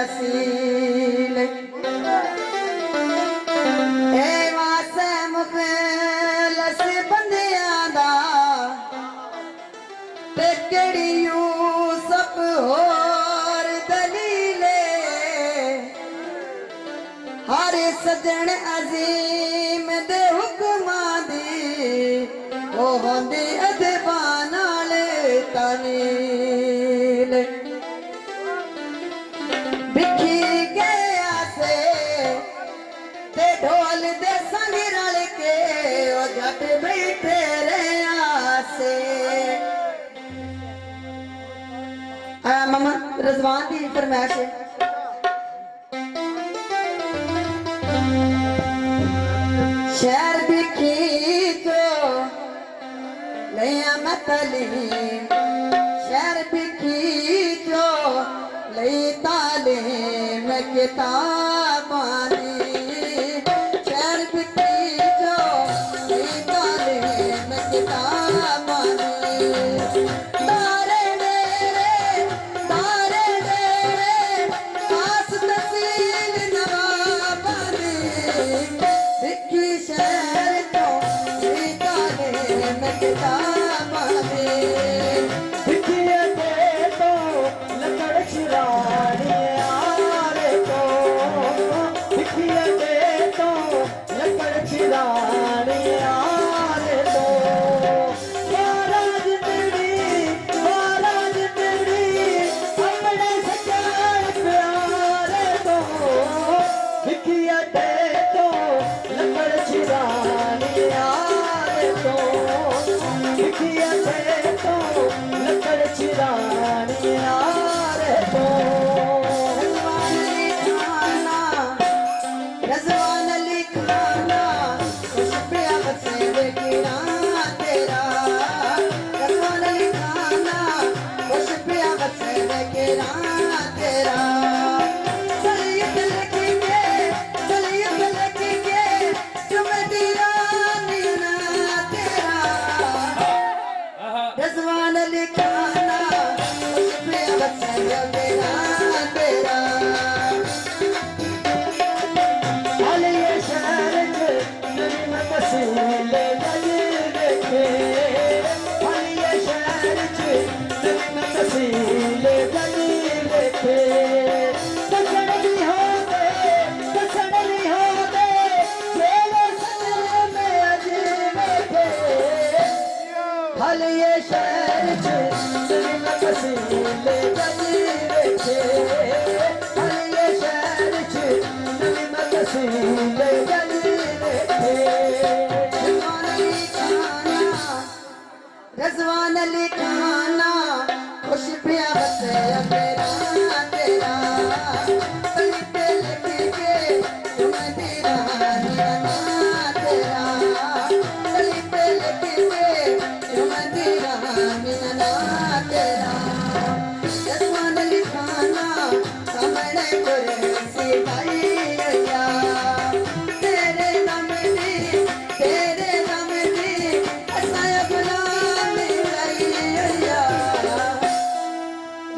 असील ए वासे मुखलस बंदियां दा ते केड़ी यूसुफ होर दलीले हर सजन अजीम दे हुक्मां दी ओ होंदी अदबां नाल तामील बिखी गया से ते ढोल दे संग रल के ओ जट बैठे रहा से मोहम्मद रजवान की फरमाइश है शहर बिखी जो लिया मैं तालीम शहर बिखी जो लई तालीम किताबानी शहर बिखी जो लई तालीम किताबानी रज़वान अली खाना खुश पिया बसे तेरा तेरा सली पे लिख के तुम तेरा मीना तेरा सली पे लिख के तुम तेरा मीना तेरा रज़वान अली खाना सामने कोई सिपाही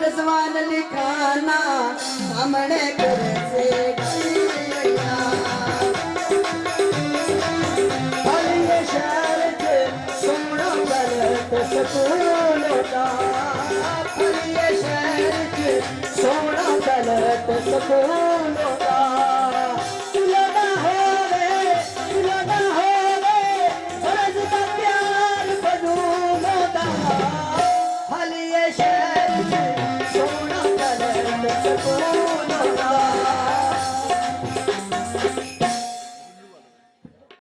रज़वान अली खाना सामने करे से हलिए शहर के सुनो गलत सकून होता हलिए शहर के सुनो गलत सकून